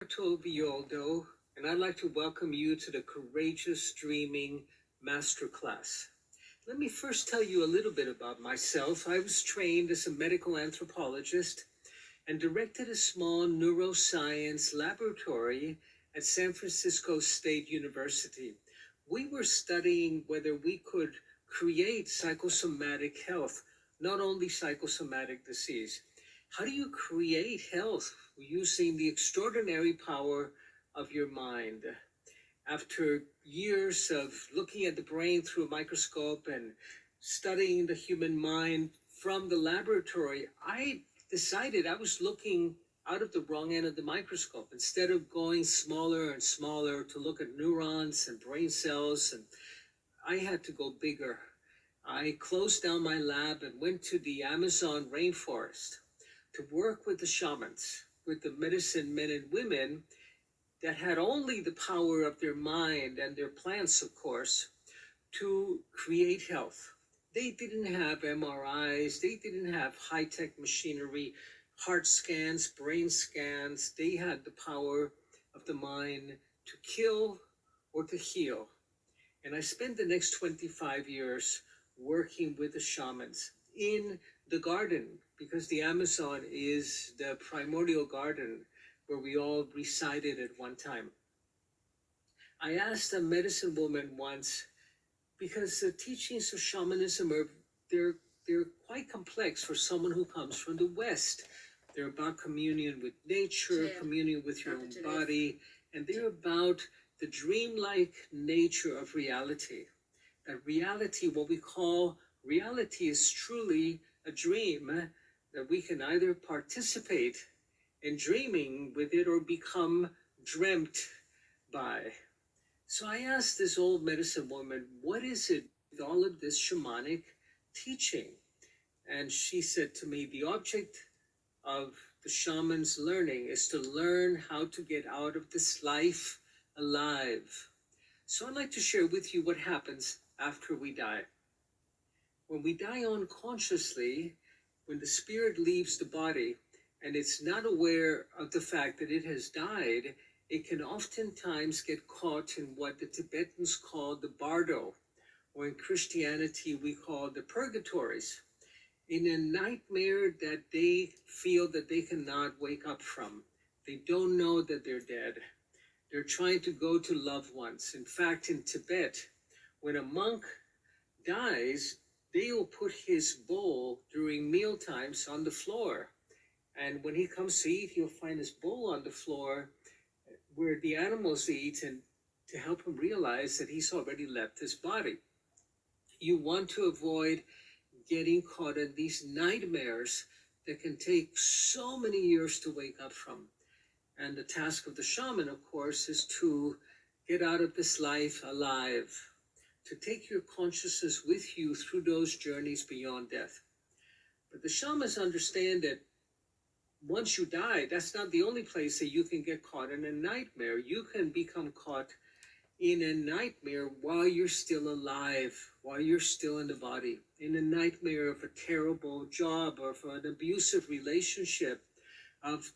Alberto Violdo, and I'd like to welcome you to the Courageous Dreaming Masterclass. Let me first tell you a little bit about myself. I was trained as a medical anthropologist and directed a small neuroscience laboratory at San Francisco State University. We were studying whether we could create psychosomatic health, not only psychosomatic disease. How do you create health using the extraordinary power of your mind? After years of looking at the brain through a microscope and studying the human mind from the laboratory, I decided I was looking out of the wrong end of the microscope. Instead of going smaller and smaller to look at neurons and brain cells, and I had to go bigger. I closed down my lab and went to the Amazon rainforest to work with the shamans, with the medicine men and women that had only the power of their mind and their plants, of course, to create health. They didn't have MRIs, they didn't have high-tech machinery, heart scans, brain scans. They had the power of the mind to kill or to heal. And I spent the next 25 years working with the shamans in the garden, because the Amazon is the primordial garden where we all resided at one time. I asked a medicine woman once, because the teachings of shamanism they're quite complex for someone who comes from the West. They're about communion with nature, communion with your own body, and they're about the dreamlike nature of reality. That reality, what we call reality, is truly a dream that we can either participate in dreaming with it or become dreamt by. So I asked this old medicine woman, what is it with all of this shamanic teaching? And she said to me, the object of the shaman's learning is to learn how to get out of this life alive. So I'd like to share with you what happens after we die. When we die unconsciously, when the spirit leaves the body and it's not aware of the fact that it has died, it can oftentimes get caught in what the Tibetans call the bardo, or in Christianity we call the purgatories, in a nightmare that they feel that they cannot wake up from. They don't know that they're dead. They're trying to go to loved ones. In fact, in Tibet, when a monk dies, they'll put his bowl during meal times on the floor. And when he comes to eat, he'll find his bowl on the floor where the animals eat, and to help him realize that he's already left his body. You want to avoid getting caught in these nightmares that can take so many years to wake up from. And the task of the shaman, of course, is to get out of this life alive, to take your consciousness with you through those journeys beyond death. But the shamans understand that once you die, that's not the only place that you can get caught in a nightmare. You can become caught in a nightmare while you're still alive, while you're still in the body, in a nightmare of a terrible job or of an abusive relationship, of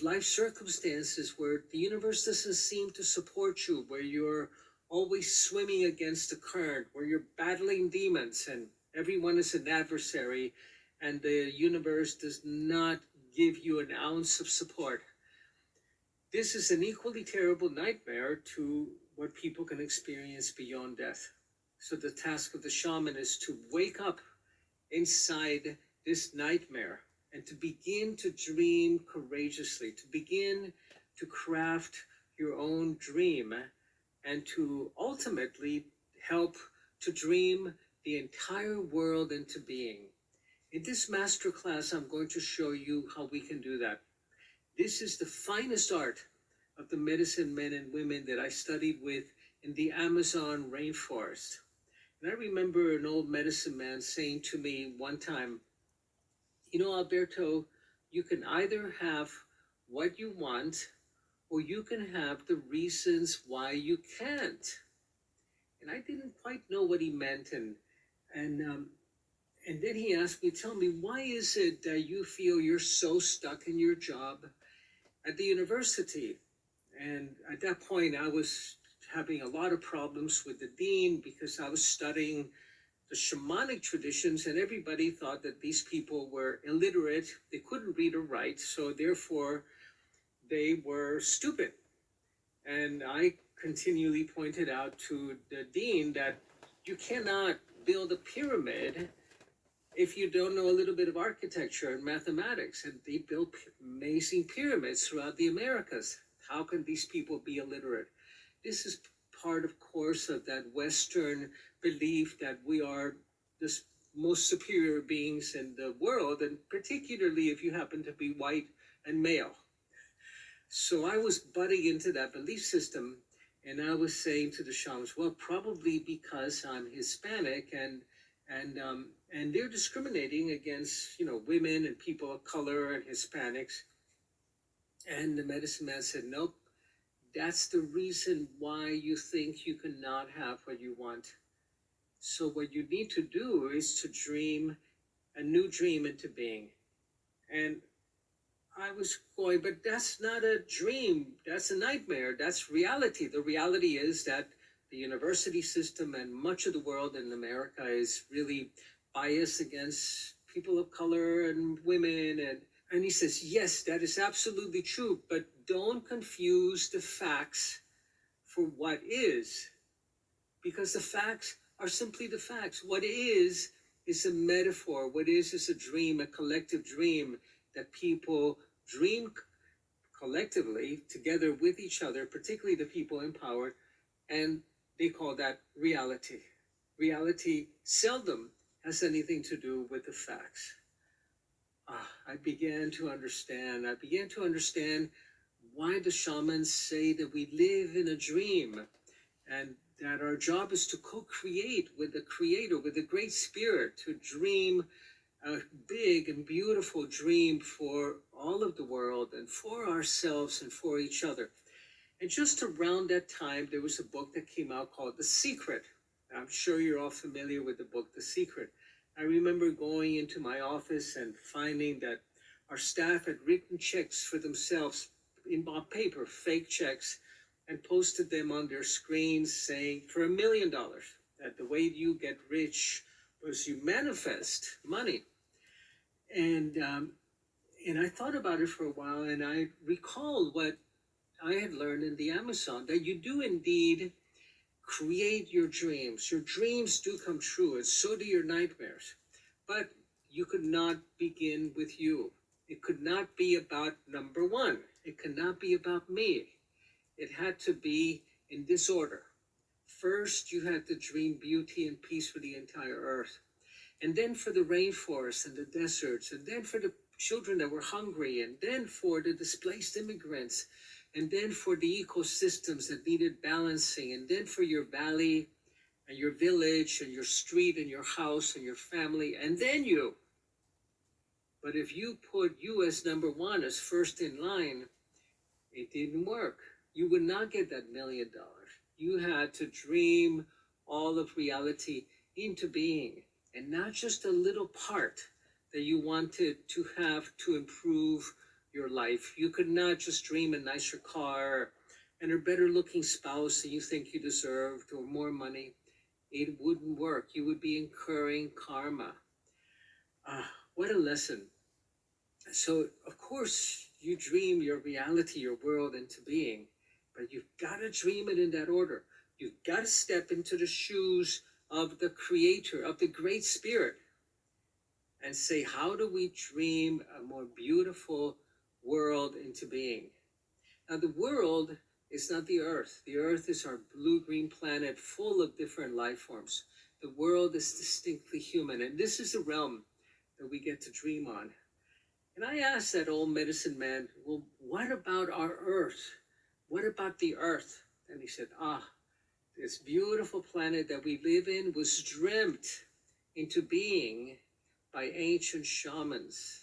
life circumstances where the universe doesn't seem to support you, where you're always swimming against the current, where you're battling demons and everyone is an adversary and the universe does not give you an ounce of support. This is an equally terrible nightmare to what people can experience beyond death. So the task of the shaman is to wake up inside this nightmare and to begin to dream courageously, to begin to craft your own dream, and to ultimately help to dream the entire world into being. In this masterclass, I'm going to show you how we can do that. This is the finest art of the medicine men and women that I studied with in the Amazon rainforest. And I remember an old medicine man saying to me one time, you know, Alberto, you can either have what you want or you can have the reasons why you can't. And I didn't quite know what he meant. And then he asked me, tell me, why is it that you feel you're so stuck in your job at the university. And at that point, I was having a lot of problems with the dean because I was studying the shamanic traditions, and everybody thought that these people were illiterate. They couldn't read or write, so therefore they were stupid. And I continually pointed out to the dean that you cannot build a pyramid if you don't know a little bit of architecture and mathematics. And they built amazing pyramids throughout the Americas. How can these people be illiterate? This is part, of course, of that Western belief that we are the most superior beings in the world, and particularly if you happen to be white and male. So I was butting into that belief system, and I was saying to the shamans, well, probably because I'm Hispanic, and they're discriminating against, women and people of color and Hispanics. And the medicine man said, nope, that's the reason why you think you cannot have what you want. So what you need to do is to dream a new dream into being. And I was going, but that's not a dream. That's a nightmare. That's reality. The reality is that the university system and much of the world in America is really biased against people of color and women. And he says, yes, that is absolutely true, but don't confuse the facts for what is, because the facts are simply the facts. What is a metaphor. What is a dream, a collective dream that people dream collectively together with each other, particularly the people in power, and they call that reality. Reality seldom has anything to do with the facts. I began to understand why the shamans say that we live in a dream, and that our job is to co-create with the creator, with the great spirit, to dream a big and beautiful dream for all of the world and for ourselves and for each other. And just around that time, there was a book that came out called The Secret. I'm sure you're all familiar with the book, The Secret. I remember going into my office and finding that our staff had written checks for themselves in bond paper, fake checks, and posted them on their screens saying for $1 million, that the way you get rich was you manifest money. And I thought about it for a while, and I recalled what I had learned in the Amazon, that you do indeed create your dreams. Your dreams do come true, and so do your nightmares. But you could not begin with you. It could not be about number one. It could not be about me. It had to be in this order. First, you had to dream beauty and peace for the entire earth. And then for the rainforests and the deserts, and then for the children that were hungry, and then for the displaced immigrants, and then for the ecosystems that needed balancing, and then for your valley and your village and your street and your house and your family, and then you. But if you put you as number one, as first in line, it didn't work. You would not get that $1 million. You had to dream all of reality into being, and not just a little part that you wanted to have to improve your life. You could not just dream a nicer car and a better looking spouse that you think you deserved, or more money. It wouldn't work. You would be incurring karma. What a lesson. So, of course, you dream your reality, your world into being, but you've got to dream it in that order. You've got to step into the shoes of the creator, of the great spirit, and say, how do we dream a more beautiful world into being? Now, the world is not the earth. The earth is our blue-green planet full of different life forms. The world is distinctly human, and this is the realm that we get to dream on. And I asked that old medicine man, well, what about our earth? What about the earth? And he said, this beautiful planet that we live in was dreamt into being by ancient shamans,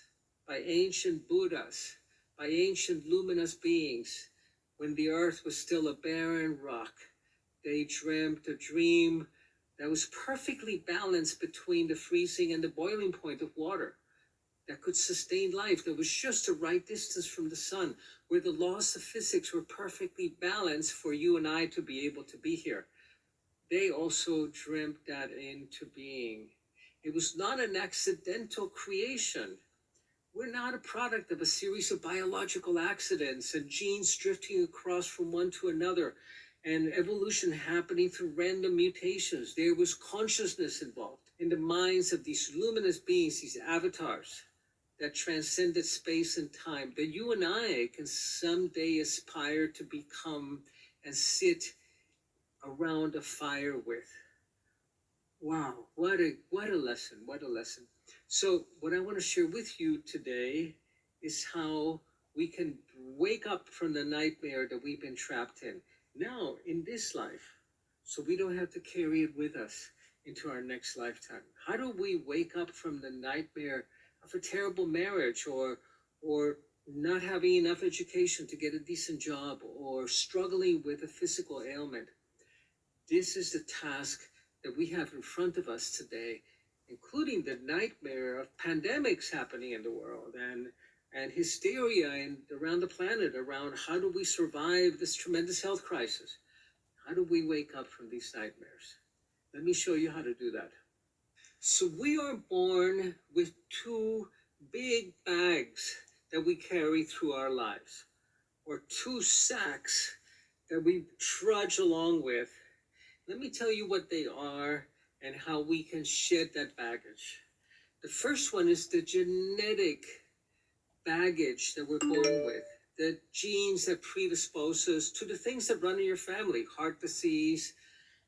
by ancient Buddhas, by ancient luminous beings. When the earth was still a barren rock, they dreamt a dream that was perfectly balanced between the freezing and the boiling point of water. that could sustain life, that was just the right distance from the sun, where the laws of physics were perfectly balanced for you and I to be able to be here. They also dreamt that into being. It was not an accidental creation. We're not a product of a series of biological accidents and genes drifting across from one to another and evolution happening through random mutations. There was consciousness involved in the minds of these luminous beings, these avatars that transcended space and time, that you and I can someday aspire to become and sit around a fire with. Wow, what a lesson, what a lesson. So what I want to share with you today is how we can wake up from the nightmare that we've been trapped in now in this life, so we don't have to carry it with us into our next lifetime. How do we wake up from the nightmare of a terrible marriage, or not having enough education to get a decent job, or struggling with a physical ailment? This is the task that we have in front of us today, including the nightmare of pandemics happening in the world and hysteria around the planet around how do we survive this tremendous health crisis? How do we wake up from these nightmares? Let me show you how to do that. So we are born with two big bags that we carry through our lives, or two sacks that we trudge along with. Let me tell you what they are and how we can shed that baggage. The first one is the genetic baggage that we're born with, the genes that predispose us to the things that run in your family: heart disease,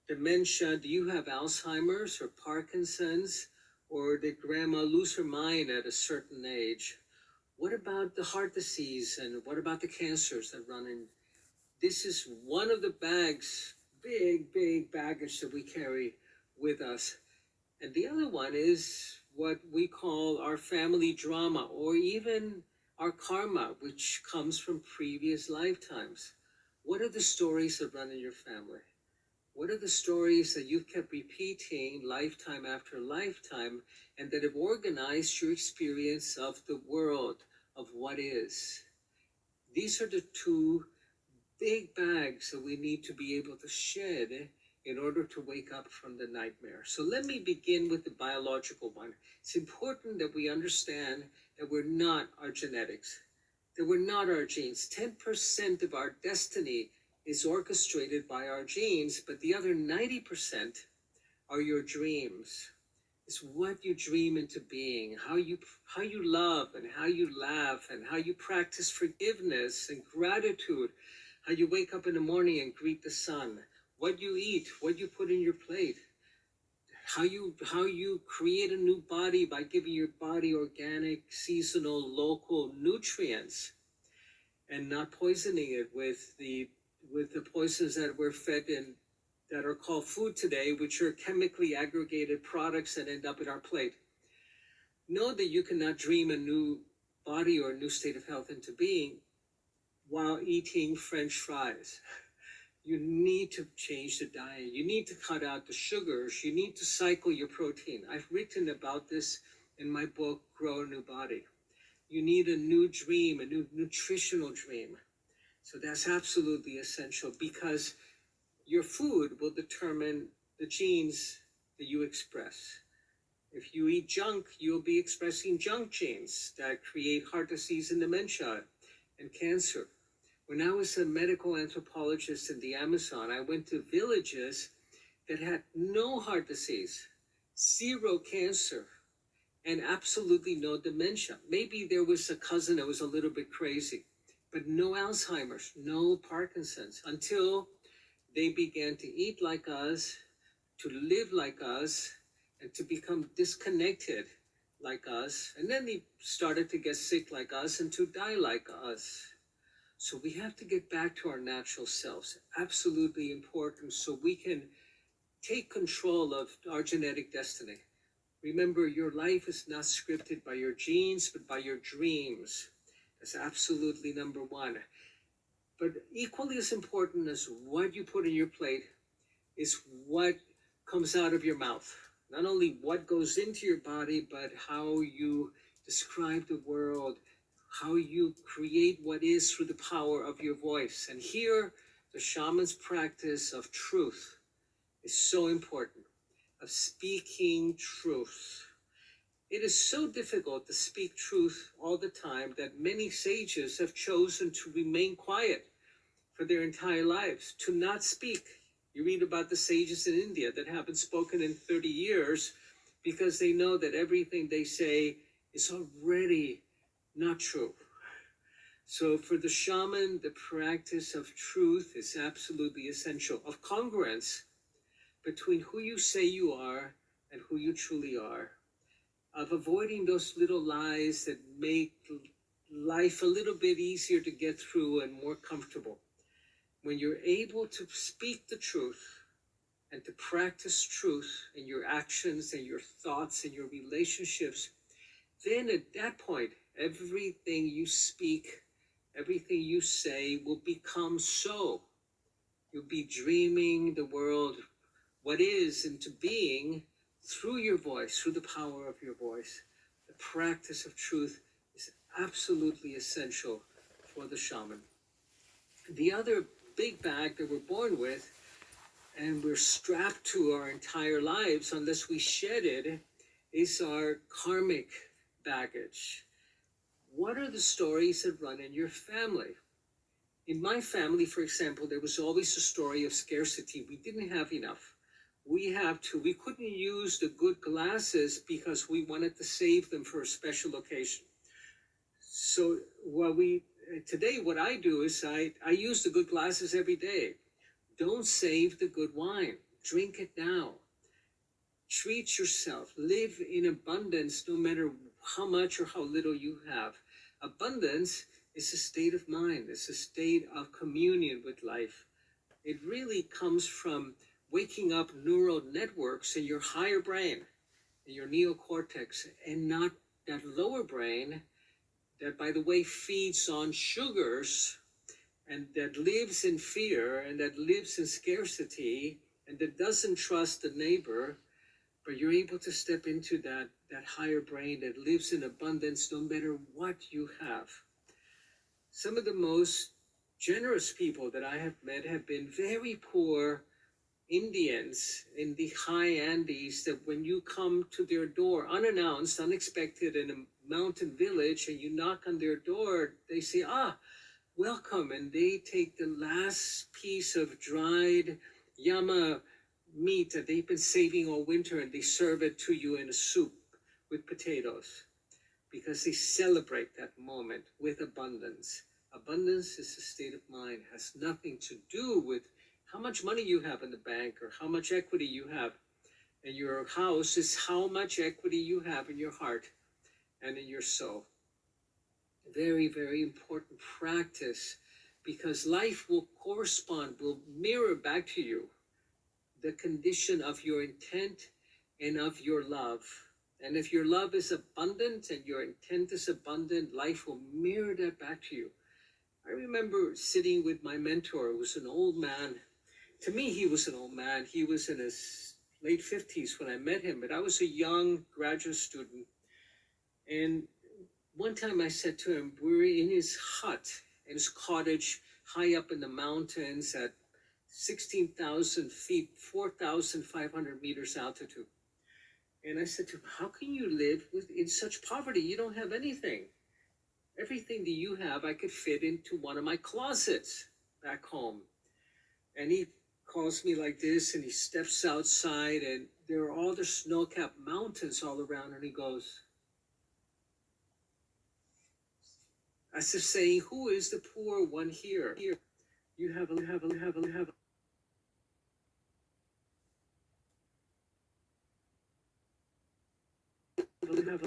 dementia. Do you have Alzheimer's or Parkinson's? Or did grandma lose her mind at a certain age? What about the heart disease, and what about the cancers that run in? This is one of the bags, big baggage that we carry with us. And the other one is what we call our family drama, or even our karma, which comes from previous lifetimes. What are the stories that run in your family? What are the stories that you've kept repeating lifetime after lifetime, and that have organized your experience of the world, of what is? These are the two big bags that we need to be able to shed in order to wake up from the nightmare. So let me begin with the biological one. It's important that we understand that we're not our genetics, that we're not our genes. 10% of our destiny is orchestrated by our genes, but the other 90% are your dreams. It's what you dream into being, how you love and how you laugh and how you practice forgiveness and gratitude, how you wake up in the morning and greet the sun, what you eat, what you put in your plate, how you create a new body by giving your body organic, seasonal, local nutrients and not poisoning it with the poisons that we're fed in, that are called food today, which are chemically aggregated products that end up in our plate. Know that you cannot dream a new body or a new state of health into being while eating French fries. You need to change the diet. You need to cut out the sugars. You need to cycle your protein. I've written about this in my book, Grow a New Body. You need a new dream, a new nutritional dream. So that's absolutely essential, because your food will determine the genes that you express. If you eat junk, you'll be expressing junk genes that create heart disease and dementia and cancer. When I was a medical anthropologist in the Amazon, I went to villages that had no heart disease, zero cancer, and absolutely no dementia. Maybe there was a cousin that was a little bit crazy, but no Alzheimer's, no Parkinson's, until they began to eat like us, to live like us, and to become disconnected like us. And then they started to get sick like us and to die like us. So we have to get back to our natural selves. Absolutely important, so we can take control of our genetic destiny. Remember, your life is not scripted by your genes, but by your dreams. That's absolutely number one. But equally as important as what you put in your plate is what comes out of your mouth. Not only what goes into your body, but how you describe the world, how you create what is through the power of your voice. And here, the shaman's practice of truth is so important, of speaking truth. It is so difficult to speak truth all the time that many sages have chosen to remain quiet for their entire lives, to not speak. You read about the sages in India that haven't spoken in 30 years because they know that everything they say is already not true. So for the shaman, the practice of truth is absolutely essential, of congruence between who you say you are and who you truly are, of avoiding those little lies that make life a little bit easier to get through and more comfortable. When you're able to speak the truth and to practice truth in your actions and your thoughts and your relationships, then at that point, everything you speak, everything you say will become so. You'll be dreaming the world what is into being through your voice, through the power of your voice. The practice of truth is absolutely essential for the shaman. The other big bag that we're born with and we're strapped to our entire lives unless we shed it is our karmic baggage. What are the stories that run in your family? In my family, for example, there was always a story of scarcity. We didn't have enough. We couldn't use the good glasses because we wanted to save them for a special occasion. So today what I do is I use the good glasses every day. Don't save the good wine. Drink it now. Treat yourself. Live in abundance no matter how much or how little you have. Abundance is a state of mind. It's a state of communion with life. It really comes from waking up neural networks in your higher brain, in your neocortex, and not that lower brain that, by the way, feeds on sugars and that lives in fear and that lives in scarcity and that doesn't trust the neighbor. But you're able to step into that higher brain that lives in abundance no matter what you have. Some of the most generous people that I have met have been very poor Indians in the high Andes, that when you come to their door unannounced, unexpected, in a mountain village, and you knock on their door, they say, welcome. And they take the last piece of dried llama meat that they've been saving all winter and they serve it to you in a soup with potatoes because they celebrate that moment with abundance. Abundance is a state of mind, has nothing to do with how much money you have in the bank or how much equity you have in your house. Is how much equity you have in your heart and in your soul. Very, very important practice, because life will correspond, will mirror back to you the condition of your intent and of your love. And if your love is abundant and your intent is abundant, life will mirror that back to you. I remember sitting with my mentor, who was an old man. To me, he was an old man. He was in his late 50s when I met him, but I was a young graduate student. And one time I said to him, we were in his hut, in his cottage, high up in the mountains at 16,000 feet, 4,500 meters altitude. And I said to him, how can you live in such poverty? You don't have anything. Everything that you have, I could fit into one of my closets back home. And he calls me like this, and he steps outside, and there are all the snow-capped mountains all around, and he goes, as if saying, who is the poor one here? Here, you have a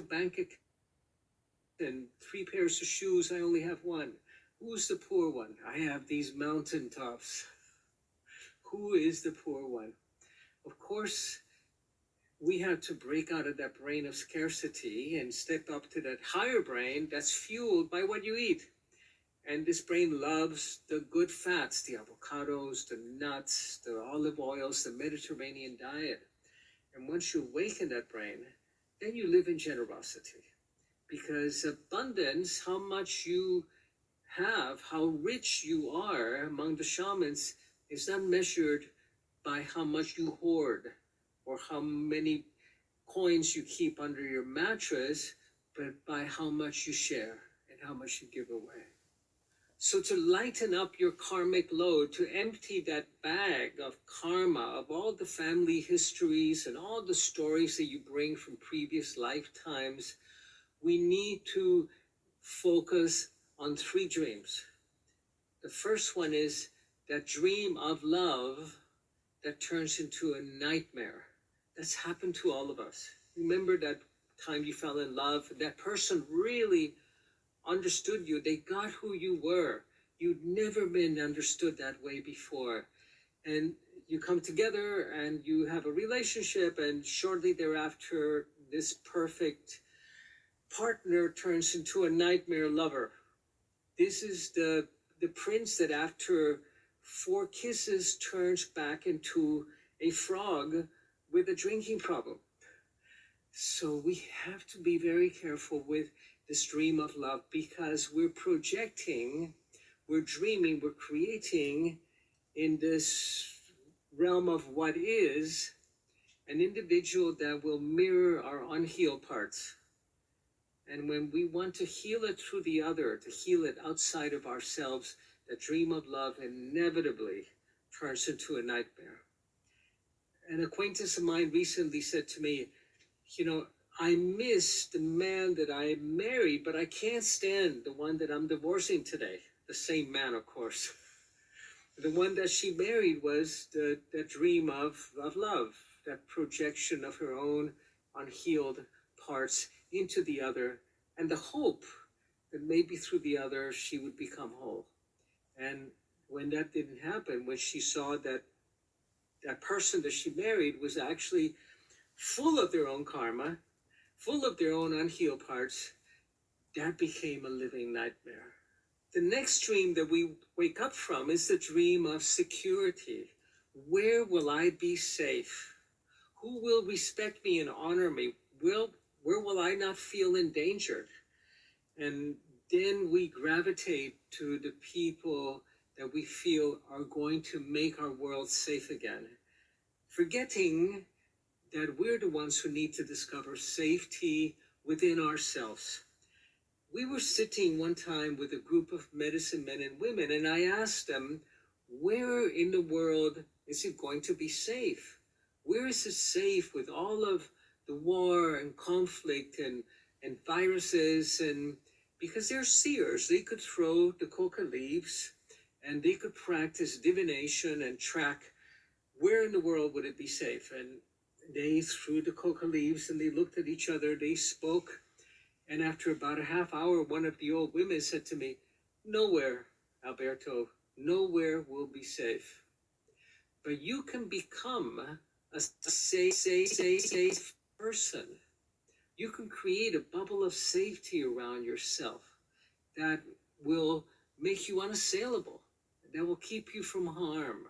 bank account and 3 pairs of shoes. I only have one. Who's the poor one? I have these mountain tops. Who is the poor one? Of course, we have to break out of that brain of scarcity and step up to that higher brain that's fueled by what you eat. And this brain loves the good fats, the avocados, the nuts, the olive oils, the Mediterranean diet. And once you awaken that brain, then you live in generosity. because abundance, how much you have, how rich you are among the shamans, is not measured by how much you hoard or how many coins you keep under your mattress, but by how much you share and how much you give away. So to lighten up your karmic load, to empty that bag of karma, of all the family histories and all the stories that you bring from previous lifetimes, we need to focus on 3 dreams. The first one is that dream of love that turns into a nightmare. That's happened to all of us. Remember that time you fell in love, that person really understood you. They got who you were. You'd never been understood that way before. And you come together and you have a relationship, and shortly thereafter, this perfect partner turns into a nightmare lover. This is the prince that after 4 kisses turns back into a frog with a drinking problem. So we have to be very careful with this dream of love, because we're projecting, we're dreaming, we're creating in this realm of what is an individual that will mirror our unhealed parts. And when we want to heal it through the other, to heal it outside of ourselves, the dream of love inevitably turns into a nightmare. An acquaintance of mine recently said to me, I miss the man that I married, but I can't stand the one that I'm divorcing today. The same man, of course. The one that she married was the dream of love, that projection of her own unhealed parts into the other, and the hope that maybe through the other she would become whole. And when that didn't happen, when she saw that that person that she married was actually full of their own karma, full of their own unhealed parts, that became a living nightmare. The next dream that we wake up from is the dream of security. Where will I be safe? Who will respect me and honor me? Where will I not feel endangered? And then we gravitate to the people that we feel are going to make our world safe again, forgetting that we're the ones who need to discover safety within ourselves. We were sitting one time with a group of medicine men and women, and I asked them, where in the world is it going to be safe? Where is it safe with all of the war and conflict and viruses? And because they're seers, they could throw the coca leaves and they could practice divination and track where in the world would it be safe. And they threw the coca leaves and they looked at each other, they spoke. And after about a half hour, one of the old women said to me, nowhere, Alberto, nowhere will be safe. But you can become a safe person. You can create a bubble of safety around yourself that will make you unassailable, that will keep you from harm,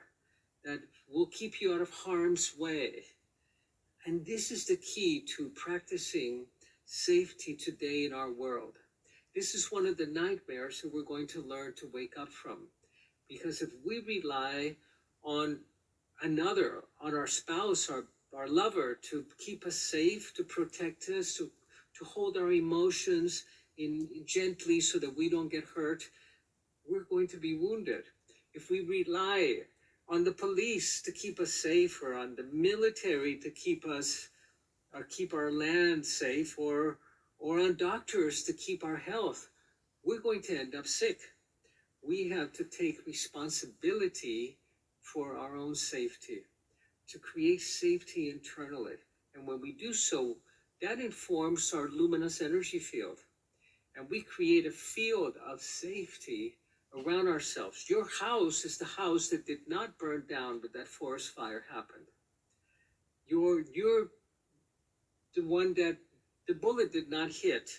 that will keep you out of harm's way. And this is the key to practicing safety today in our world. This is one of the nightmares that we're going to learn to wake up from. Because if we rely on another, on our spouse, our lover, to keep us safe, to protect us, to hold our emotions in gently so that we don't get hurt, we're going to be wounded. If we rely on the police to keep us safe, or on the military to keep us, or keep our land safe, or on doctors to keep our health, we're going to end up sick. We have to take responsibility for our own safety, to create safety internally. And when we do so, that informs our luminous energy field. And we create a field of safety around ourselves. Your house is the house that did not burn down when that forest fire happened. You're the one that the bullet did not hit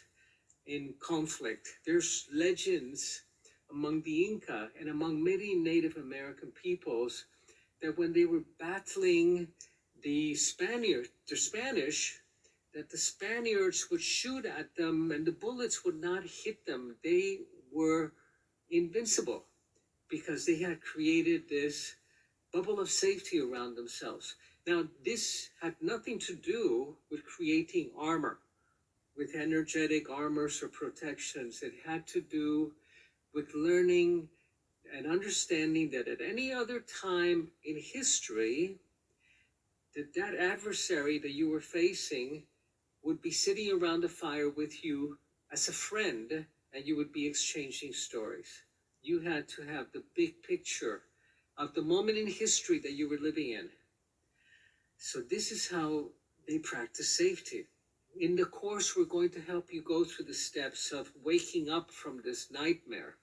in conflict. There's legends among the Inca and among many Native American peoples that when they were battling the Spanish, that the Spaniards would shoot at them and the bullets would not hit them. They were invincible because they had created this bubble of safety around themselves. Now, this had nothing to do with creating armor, with energetic armors or protections. It had to do with learning and understanding that at any other time in history, that adversary that you were facing would be sitting around a fire with you as a friend, and you would be exchanging stories. You had to have the big picture of the moment in history that you were living in. So this is how they practice safety. In the course, we're going to help you go through the steps of waking up from this nightmare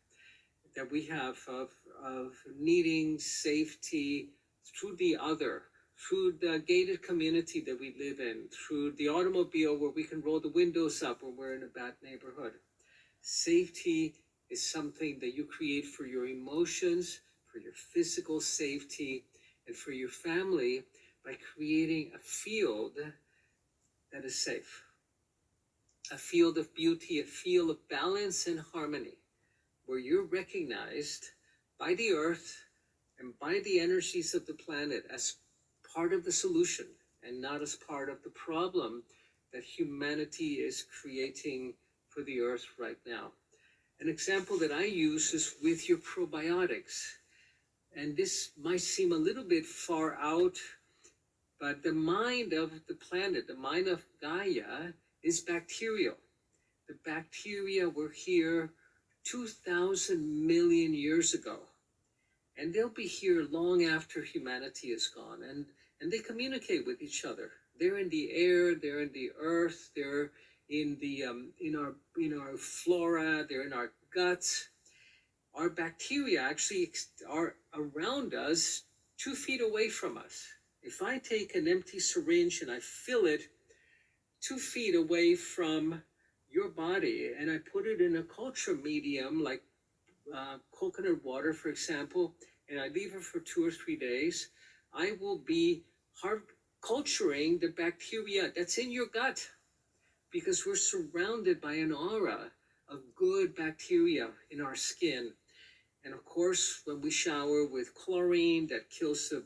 that we have of needing safety through the other, through the gated community that we live in, through the automobile where we can roll the windows up when we're in a bad neighborhood. Safety is something that you create for your emotions, for your physical safety, and for your family by creating a field that is safe. A field of beauty, a field of balance and harmony, where you're recognized by the earth and by the energies of the planet as part of the solution and not as part of the problem that humanity is creating for the earth right now. An example that I use is with your probiotics. And this might seem a little bit far out, but the mind of the planet, the mind of Gaia, is bacterial. The bacteria were here 2,000 million years ago. And they'll be here long after humanity is gone. And they communicate with each other. They're in the air, they're in the earth, they're in our flora, they're in our guts. Our bacteria actually are around us 2 feet away from us. If I take an empty syringe and I fill it 2 feet away from your body and I put it in a culture medium like coconut water, for example, and I leave it for 2 or 3 days, I will be culturing the bacteria that's in your gut because we're surrounded by an aura of good bacteria in our skin. And of course, when we shower with chlorine that kills the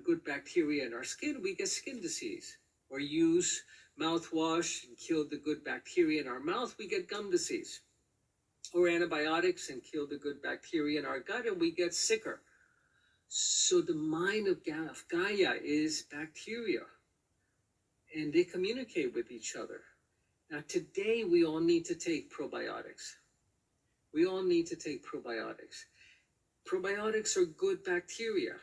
good bacteria in our skin, we get skin disease. Or use mouthwash and kill the good bacteria in our mouth, we get gum disease. Or antibiotics and kill the good bacteria in our gut and we get sicker. So the mind of Gaia is bacteria and they communicate with each other. Now today we all need to take probiotics. We all need to take probiotics. Probiotics are good bacteria.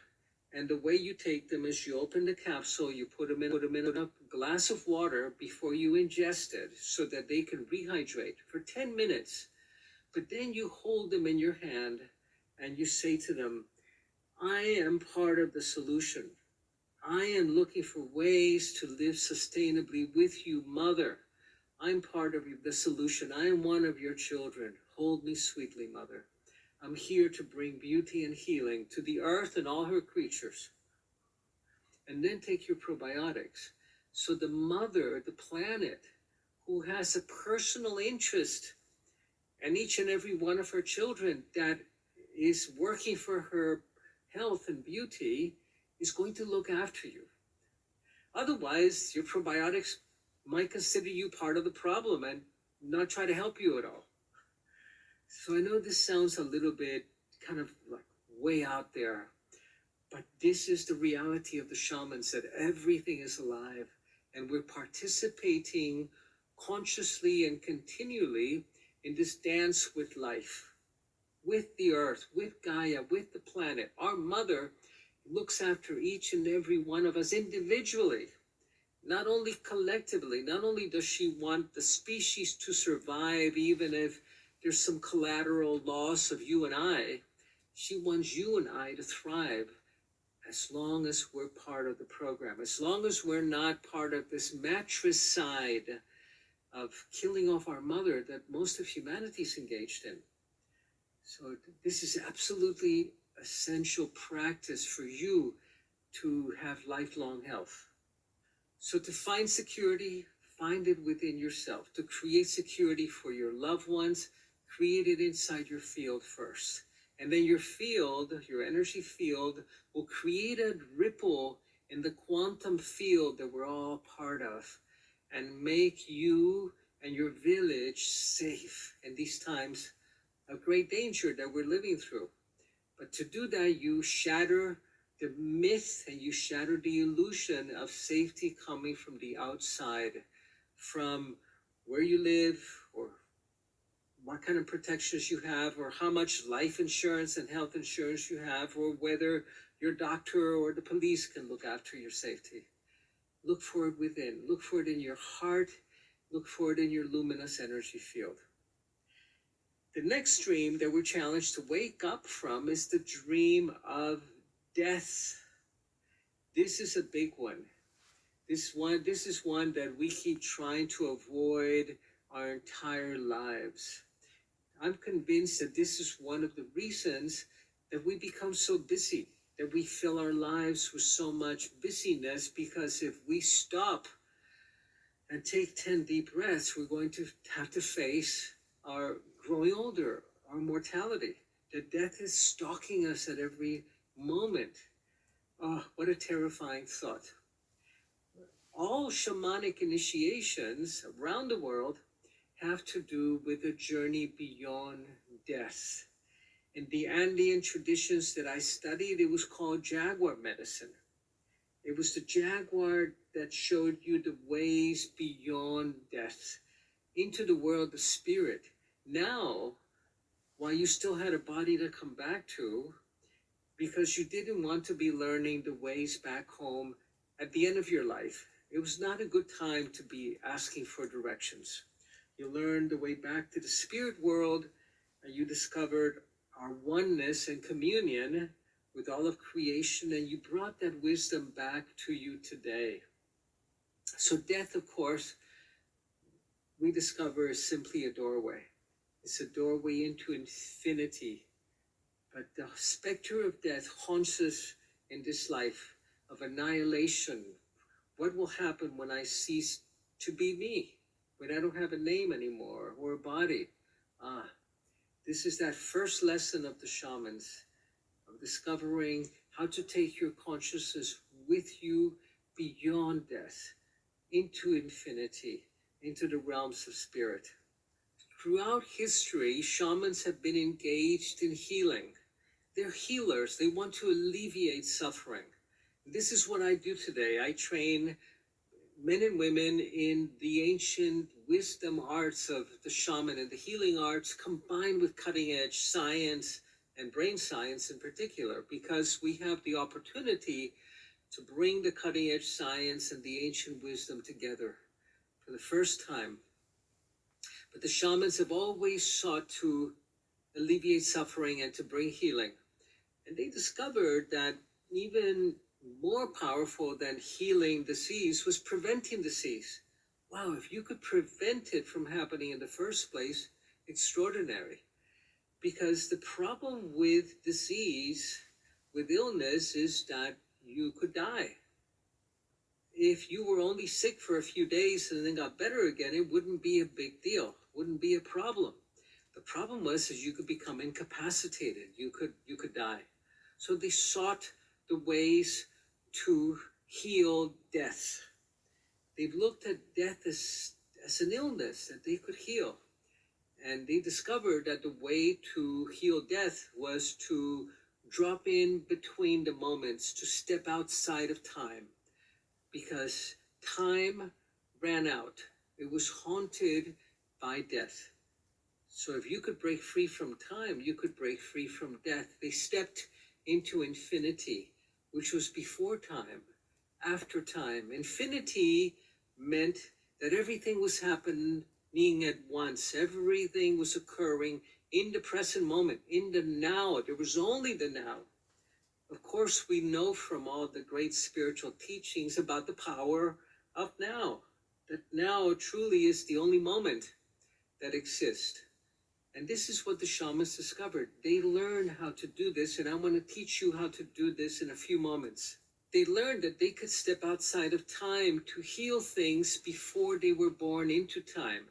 And the way you take them is you open the capsule, you put them in a glass of water before you ingest it so that they can rehydrate for 10 minutes. But then you hold them in your hand and you say to them, I am part of the solution. I am looking for ways to live sustainably with you, Mother. I'm part of the solution. I am one of your children. Hold me sweetly, Mother. I'm here to bring beauty and healing to the earth and all her creatures. And then take your probiotics. So the mother, the planet, who has a personal interest in each and every one of her children that is working for her health and beauty, is going to look after you. Otherwise, your probiotics might consider you part of the problem and not try to help you at all. So I know this sounds a little bit kind of like way out there, but this is the reality of the shamans, that everything is alive and we're participating consciously and continually in this dance with life, with the earth, with Gaia, with the planet. Our mother looks after each and every one of us individually, not only collectively. Not only does she want the species to survive, even if there's some collateral loss of you and I, she wants you and I to thrive as long as we're part of the program, as long as we're not part of this matricide of killing off our mother that most of humanity is engaged in. So this is absolutely essential practice for you to have lifelong health. So to find security, find it within yourself. To create security for your loved ones, create it inside your field first. And then your field, your energy field, will create a ripple in the quantum field that we're all part of and make you and your village safe in these times of great danger that we're living through. But to do that, you shatter the myth and you shatter the illusion of safety coming from the outside, from where you live, or what kind of protections you have, or how much life insurance and health insurance you have, or whether your doctor or the police can look after your safety. Look for it within. Look for it in your heart. Look for it in your luminous energy field. The next dream that we're challenged to wake up from is the dream of death. This is a big one. This is one that we keep trying to avoid our entire lives. I'm convinced that this is one of the reasons that we become so busy, that we fill our lives with so much busyness, because if we stop and take 10 deep breaths, we're going to have to face our growing older, our mortality. That death is stalking us at every moment. Oh, what a terrifying thought. All shamanic initiations around the world have to do with a journey beyond death. In the Andean traditions that I studied, it was called jaguar medicine. It was the jaguar that showed you the ways beyond death, into the world of spirit. Now, while you still had a body to come back to, because you didn't want to be learning the ways back home at the end of your life, it was not a good time to be asking for directions. You learned the way back to the spirit world, and you discovered our oneness and communion with all of creation, and you brought that wisdom back to you today. So death, of course, we discover is simply a doorway. It's a doorway into infinity. But the specter of death haunts us in this life of annihilation. What will happen when I cease to be me? When I don't have a name anymore or a body? This is that first lesson of the shamans, of discovering how to take your consciousness with you beyond death, into infinity, into the realms of spirit. Throughout history, shamans have been engaged in healing. They're healers. They want to alleviate suffering. This is what I do today. I train men and women in the ancient wisdom arts of the shaman and the healing arts, combined with cutting-edge science and brain science in particular, because we have the opportunity to bring the cutting-edge science and the ancient wisdom together for the first time. But the shamans have always sought to alleviate suffering and to bring healing. And they discovered that even more powerful than healing disease was preventing disease. Wow, if you could prevent it from happening in the first place, extraordinary. Because the problem with disease, with illness, is that you could die. If you were only sick for a few days and then got better again, it wouldn't be a big deal, wouldn't be a problem. The problem was you could become incapacitated, you could die. So they sought the ways to heal death. They've looked at death as an illness that they could heal. And they discovered that the way to heal death was to drop in between the moments, to step outside of time. Because time ran out. It was haunted by death. So if you could break free from time, you could break free from death. They stepped into infinity, which was before time, after time. Infinity meant that everything was happening at once. Everything was occurring in the present moment, in the now. There was only the now. Of course, we know from all the great spiritual teachings about the power of now, that now truly is the only moment that exists. And this is what the shamans discovered. They learned how to do this, and I want to teach you how to do this in a few moments. They learned that they could step outside of time to heal things before they were born into time,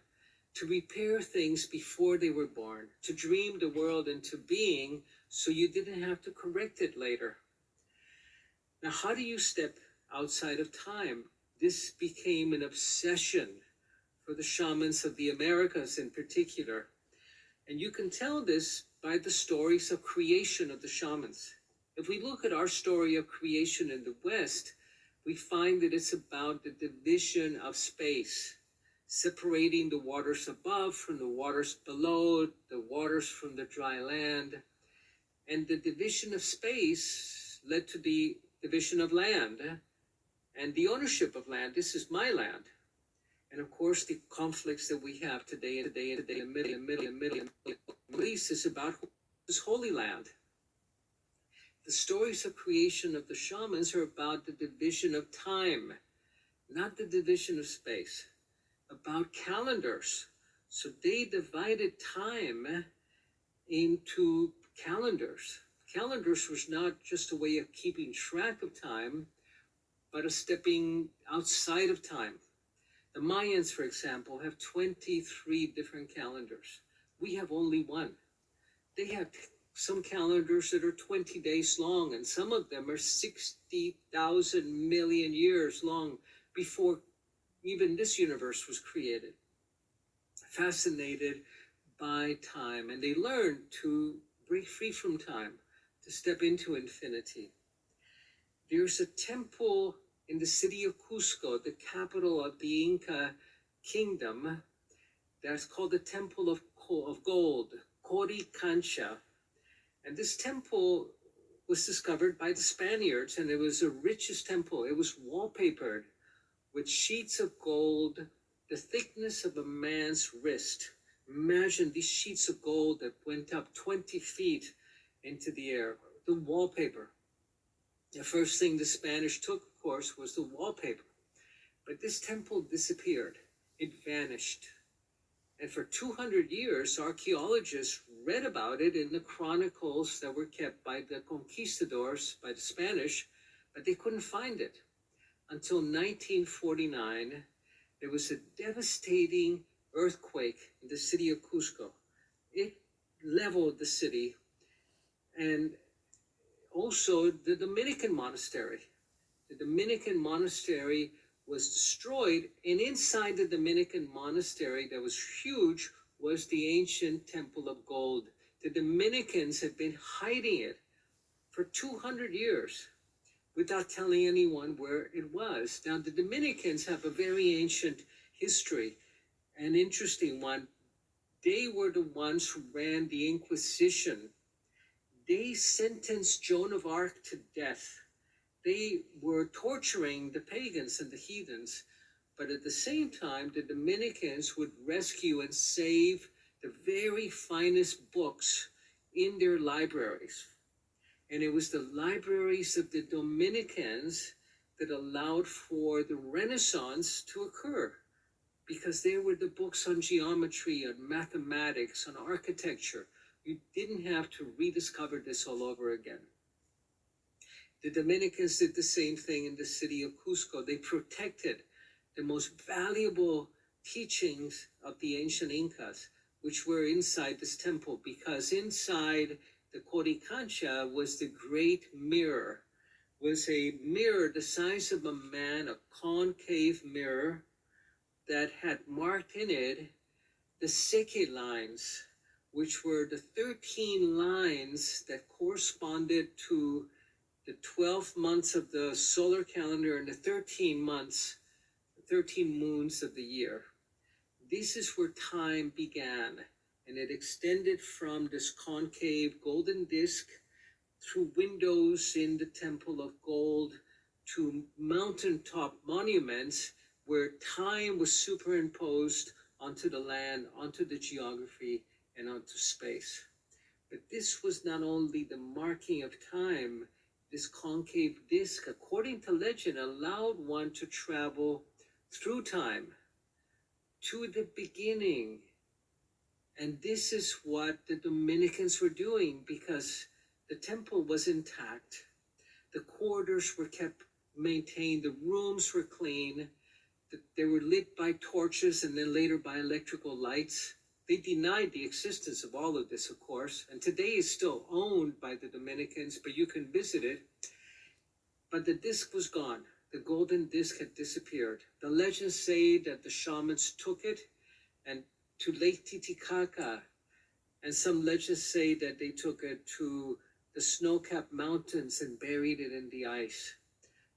to repair things before they were born, to dream the world into being so you didn't have to correct it later. Now, how do you step outside of time? This became an obsession for the shamans of the Americas in particular. And you can tell this by the stories of creation of the shamans. If we look at our story of creation in the West, we find that it's about the division of space, separating the waters above from the waters below, the waters from the dry land. And the division of space led to the division of land and the ownership of land. This is my land. And of course, the conflicts that we have today in the Middle East is about this holy land. The stories of creation of the shamans are about the division of time, not the division of space, about calendars. So they divided time into calendars. Calendars was not just a way of keeping track of time, but of stepping outside of time. The Mayans, for example, have 23 different calendars. We have only one. They have some calendars that are 20 days long, and some of them are 60,000 million years long before even this universe was created. Fascinated by time, and they learn to break free from time, to step into infinity. There's a temple in the city of Cusco, the capital of the Inca kingdom, that's called the Temple of Gold, Coricancha. And this temple was discovered by the Spaniards, and it was the richest temple. It was wallpapered with sheets of gold, the thickness of a man's wrist. Imagine these sheets of gold that went up 20 feet into the air, the wallpaper. The first thing the Spanish took, of course, was the wallpaper. But this temple disappeared. It vanished. And for 200 years, archaeologists read about it in the chronicles that were kept by the conquistadors, by the Spanish, but they couldn't find it. Until 1949, there was a devastating earthquake in the city of Cusco. It leveled the city, and also the Dominican monastery. The Dominican monastery was destroyed, and inside the Dominican monastery that was huge was the ancient Temple of Gold. The Dominicans had been hiding it for 200 years without telling anyone where it was. Now, the Dominicans have a very ancient history, an interesting one. They were the ones who ran the Inquisition. They sentenced Joan of Arc to death. They were torturing the pagans and the heathens, but at the same time, the Dominicans would rescue and save the very finest books in their libraries. And it was the libraries of the Dominicans that allowed for the Renaissance to occur, because they were the books on geometry, on mathematics, on architecture. You didn't have to rediscover this all over again. The Dominicans did the same thing in the city of Cusco. They protected the most valuable teachings of the ancient Incas, which were inside this temple, because inside the Coricancha was the great mirror, was a mirror the size of a man, a concave mirror that had marked in it the Seke lines, which were the 13 lines that corresponded to the 12 months of the solar calendar and the 13 months, 13 moons of the year. This is where time began, and it extended from this concave golden disc through windows in the Temple of Gold to mountaintop monuments where time was superimposed onto the land, onto the geography, and onto space. But this was not only the marking of time. This concave disc, according to legend, allowed one to travel through time to the beginning. And this is what the Dominicans were doing, because the temple was intact. The corridors were kept maintained. The rooms were clean. They were lit by torches and then later by electrical lights. They denied the existence of all of this, of course, and today is still owned by the Dominicans, but you can visit it. But the disc was gone. The golden disc had disappeared. The legends say that the shamans took it and to Lake Titicaca, and some legends say that they took it to the snow-capped mountains and buried it in the ice.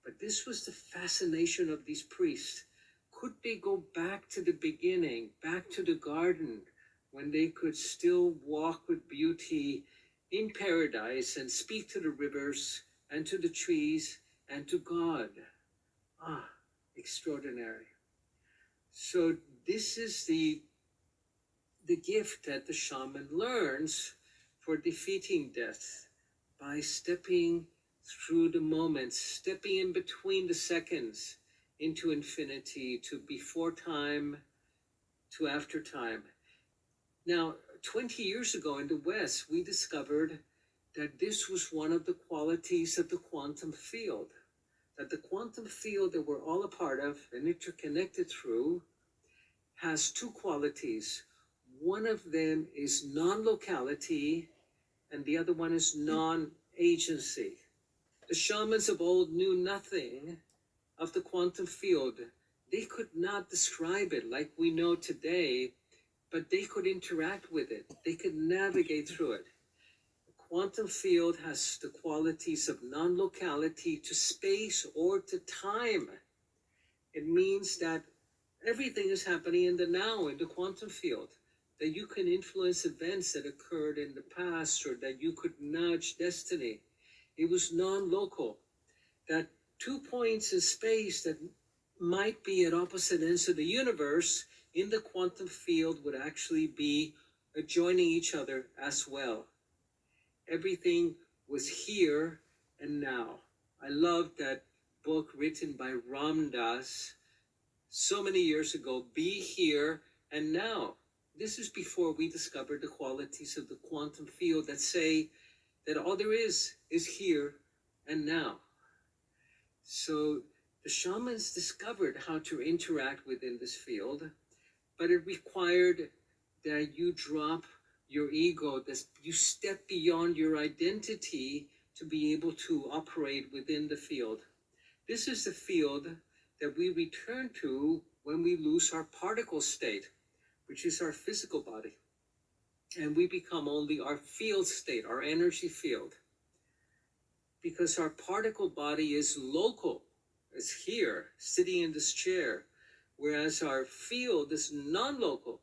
But this was the fascination of these priests. Could they go back to the beginning, back to the garden, when they could still walk with beauty in paradise and speak to the rivers and to the trees and to God? Ah, extraordinary. So this is the gift that the shaman learns for defeating death by stepping through the moments, stepping in between the seconds into infinity, to before time, to after time. Now, 20 years ago in the West, we discovered that this was one of the qualities of the quantum field, that the quantum field that we're all a part of and interconnected through has two qualities. One of them is non-locality, and the other one is non-agency. The shamans of old knew nothing of the quantum field. They could not describe it like we know today, but they could interact with it. They could navigate through it. The quantum field has the qualities of non-locality to space or to time. It means that everything is happening in the now, in the quantum field, that you can influence events that occurred in the past, or that you could nudge destiny. It was non-local, that 2 points in space that might be at opposite ends of the universe in the quantum field would actually be adjoining each other as well. Everything was here and now. I love that book written by Ram Dass so many years ago, Be Here and Now. This is before we discovered the qualities of the quantum field that say that all there is here and now. So the shamans discovered how to interact within this field, but it required that you drop your ego, that you step beyond your identity to be able to operate within the field. This is the field that we return to when we lose our particle state, which is our physical body. And we become only our field state, our energy field. Because our particle body is local, it's here, sitting in this chair, whereas our field is non-local.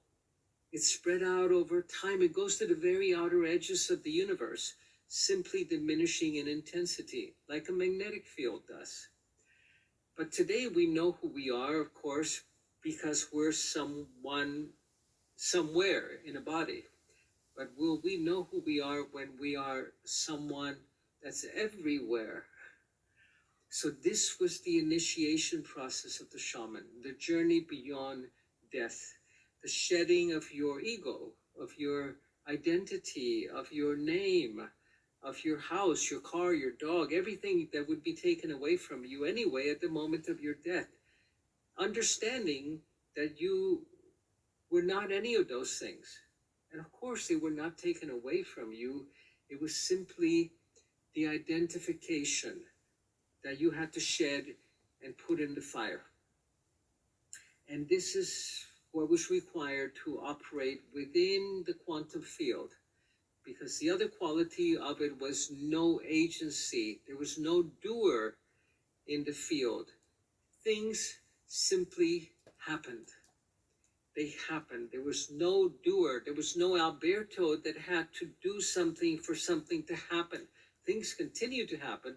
It's spread out over time. It goes to the very outer edges of the universe, simply diminishing in intensity, like a magnetic field does. But today we know who we are, of course, because we're someone somewhere in a body. But will we know who we are when we are someone that's everywhere? So this was the initiation process of the shaman, the journey beyond death, the shedding of your ego, of your identity, of your name, of your house, your car, your dog, everything that would be taken away from you anyway at the moment of your death. Understanding that you were not any of those things. And of course, they were not taken away from you. It was simply the identification that you had to shed and put in the fire. And this is what was required to operate within the quantum field, because the other quality of it was no agency. There was no doer in the field. Things simply happened. They happened. There was no doer. There was no Alberto that had to do something for something to happen. Things continued to happen,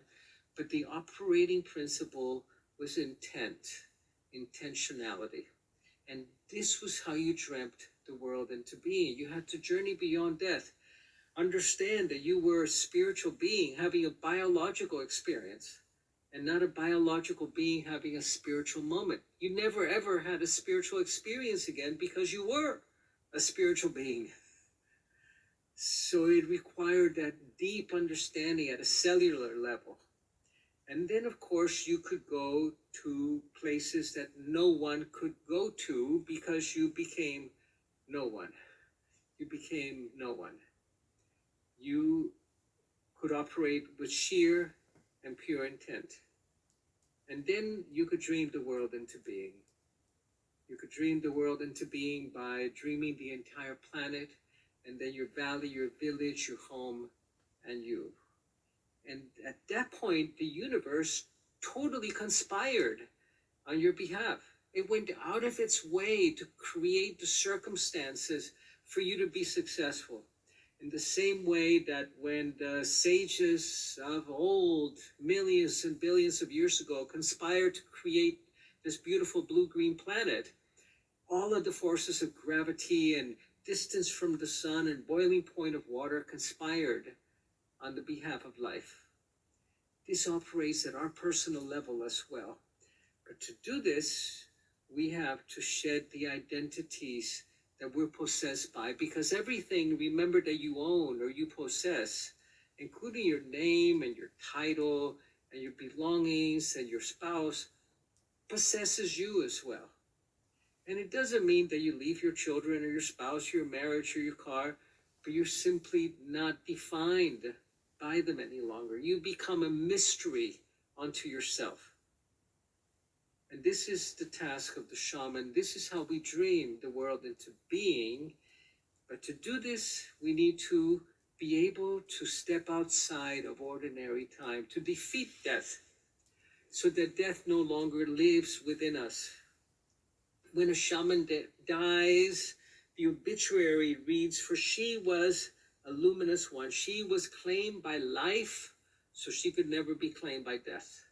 but the operating principle was intent, intentionality. And this was how you dreamt the world into being. You had to journey beyond death. Understand that you were a spiritual being having a biological experience, and not a biological being having a spiritual moment. You never ever had a spiritual experience again because you were a spiritual being. So it required that deep understanding at a cellular level. And then, of course, you could go to places that no one could go to because you became no one. You became no one. You could operate with sheer and pure intent. And then you could dream the world into being. You could dream the world into being by dreaming the entire planet, and then your valley, your village, your home, and you. And at that point, the universe totally conspired on your behalf. It went out of its way to create the circumstances for you to be successful. In the same way that when the sages of old, millions and billions of years ago, conspired to create this beautiful blue-green planet, all of the forces of gravity and distance from the sun and boiling point of water conspired on the behalf of life. This operates at our personal level as well. But to do this, we have to shed the identities that we're possessed by, because everything, remember, that you own or you possess, including your name and your title and your belongings and your spouse, possesses you as well. And it doesn't mean that you leave your children or your spouse, your marriage or your car, but you're simply not defined by them any longer. You become a mystery unto yourself. And this is the task of the shaman. This is how we dream the world into being. But to do this, we need to be able to step outside of ordinary time, to defeat death, so that death no longer lives within us. When a shaman dies, the obituary reads, "For she was a luminous one. She was claimed by life, so she could never be claimed by death."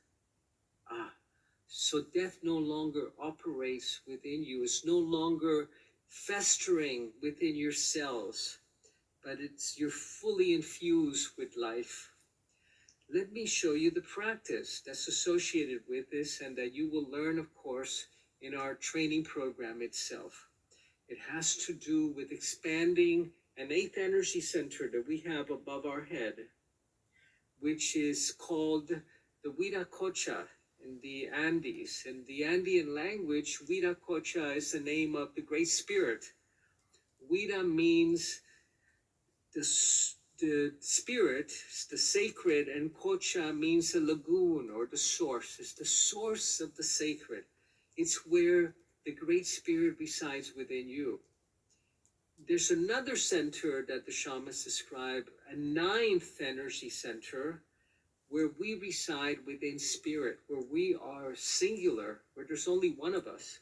So death no longer operates within you. It's no longer festering within your cells, but you're fully infused with life. Let me show you the practice that's associated with this, and that you will learn, of course, in our training program itself. It has to do with expanding an eighth energy center that we have above our head, which is called the Viracocha in the Andes. In the Andean language, Viracocha is the name of the Great Spirit. Vira means the spirit, the sacred, and Cocha means a lagoon or the source. It's the source of the sacred. It's where the Great Spirit resides within you. There's another center that the shamans describe, a ninth energy center, where we reside within spirit, where we are singular, where there's only one of us.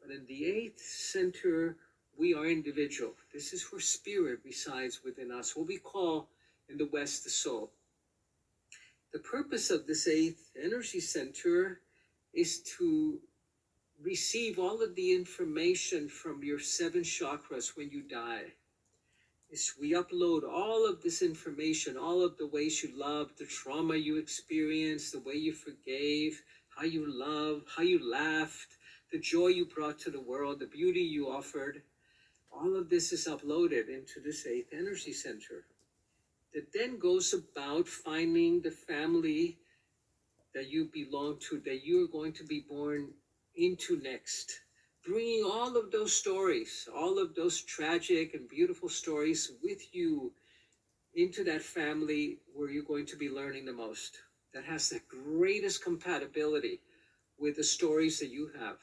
But in the eighth center, we are individual. This is where spirit resides within us, what we call in the West the soul. The purpose of this eighth energy center is to receive all of the information from your 7 chakras when you die. We upload all of this information, all of the ways you loved, the trauma you experienced, the way you forgave, how you loved, how you laughed, the joy you brought to the world, the beauty you offered. All of this is uploaded into this 8th energy center that then goes about finding the family that you belong to, that you're going to be born into next. Bringing all of those stories, all of those tragic and beautiful stories with you into that family where you're going to be learning the most, that has the greatest compatibility with the stories that you have.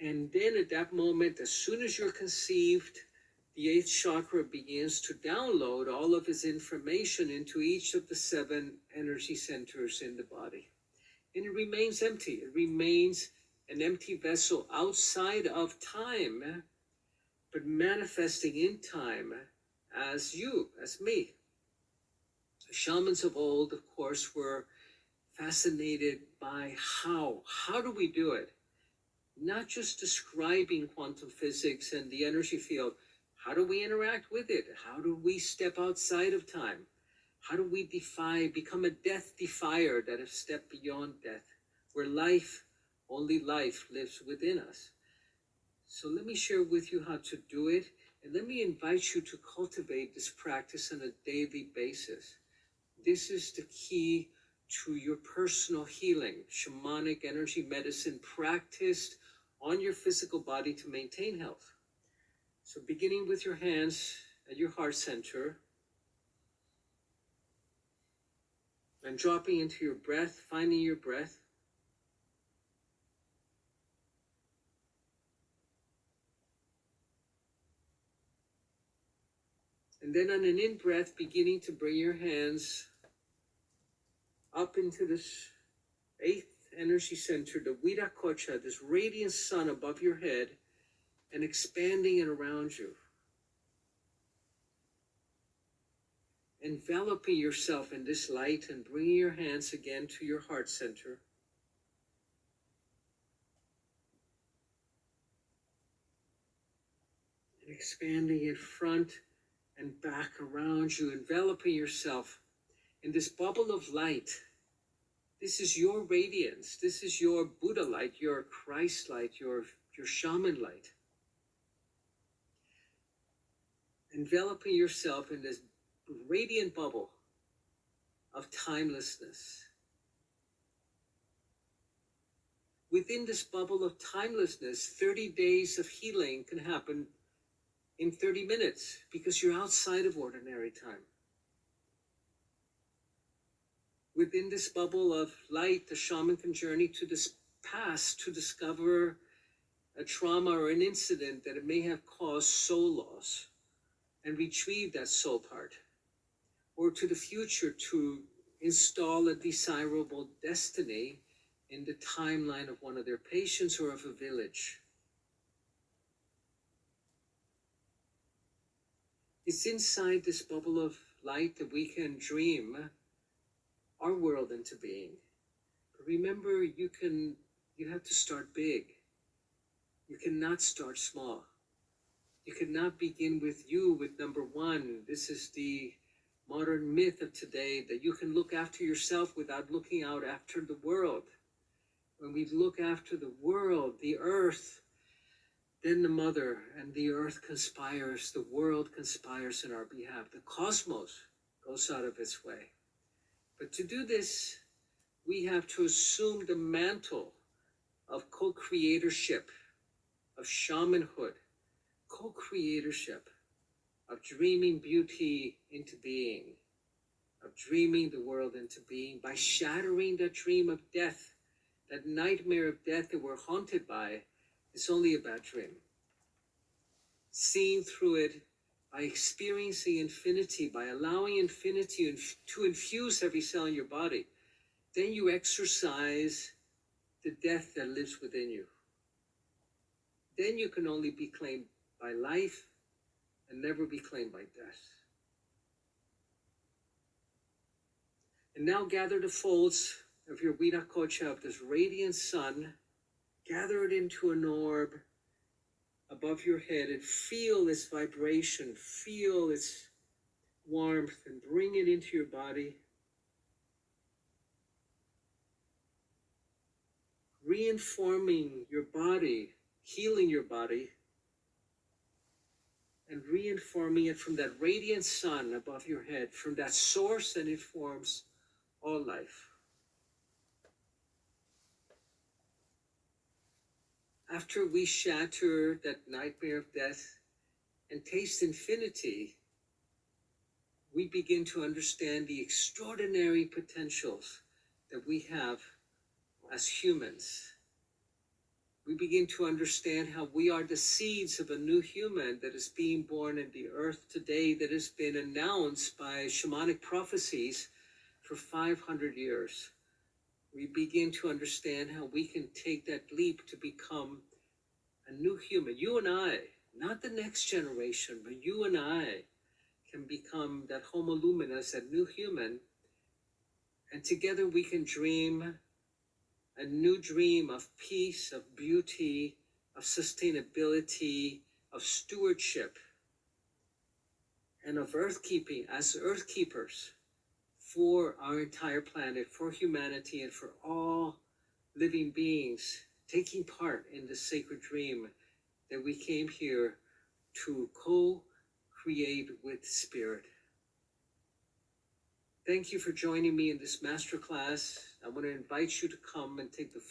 And then at that moment, as soon as you're conceived, the 8th chakra begins to download all of its information into each of the 7 energy centers in the body. And it remains empty. It remains an empty vessel outside of time, but manifesting in time as you, as me. The shamans of old, of course, were fascinated by how do we do it? Not just describing quantum physics and the energy field. How do we interact with it? How do we step outside of time? How do we become a death defier that has stepped beyond death, where only life lives within us? So let me share with you how to do it, and let me invite you to cultivate this practice on a daily basis. This is the key to your personal healing, shamanic energy medicine practiced on your physical body to maintain health. So beginning with your hands at your heart center and dropping into your breath, finding your breath. And then on an in-breath, beginning to bring your hands up into this eighth energy center, the Viracocha, this radiant sun above your head, and expanding it around you. Enveloping yourself in this light and bringing your hands again to your heart center. And expanding it front and back around you, enveloping yourself in this bubble of light. This is your radiance. This is your Buddha light, your Christ light, your shaman light. Enveloping yourself in this radiant bubble of timelessness. Within this bubble of timelessness, 30 days of healing can happen in 30 minutes because you're outside of ordinary time. Within this bubble of light, the shaman can journey to this past to discover a trauma or an incident that it may have caused soul loss and retrieve that soul part, or to the future to install a desirable destiny in the timeline of one of their patients or of a village. It's inside this bubble of light that we can dream our world into being. But remember, you have to start big. You cannot start small. You cannot begin with you, with number one. This is the modern myth of today, that you can look after yourself without looking out after the world. When we look after the world, the earth, then the mother and the earth conspires, the world conspires in our behalf. The cosmos goes out of its way. But to do this, we have to assume the mantle of co-creatorship, of shamanhood, co-creatorship, of dreaming beauty into being, of dreaming the world into being by shattering that dream of death, that nightmare of death that we're haunted by. It's only a bad dream. Seeing through it by experiencing infinity, by allowing infinity to infuse every cell in your body, then you exorcise the death that lives within you. Then you can only be claimed by life and never be claimed by death. And now gather the folds of your Viracocha, of this radiant sun, gather it into an orb above your head and feel its vibration, feel its warmth, and bring it into your body. Reinforming your body, healing your body, and reinforming it from that radiant sun above your head, from that source that informs all life. After we shatter that nightmare of death and taste infinity, we begin to understand the extraordinary potentials that we have as humans. We begin to understand how we are the seeds of a new human that is being born in the earth today, that has been announced by shamanic prophecies for 500 years. We begin to understand how we can take that leap to become a new human. You and I, not the next generation, but you and I can become that homo luminous, that new human. And together we can dream a new dream of peace, of beauty, of sustainability, of stewardship, and of earth-keeping as earth-keepers for our entire planet, for humanity, and for all living beings taking part in the sacred dream that we came here to co-create with Spirit. Thank you for joining me in this masterclass. I want to invite you to come and take the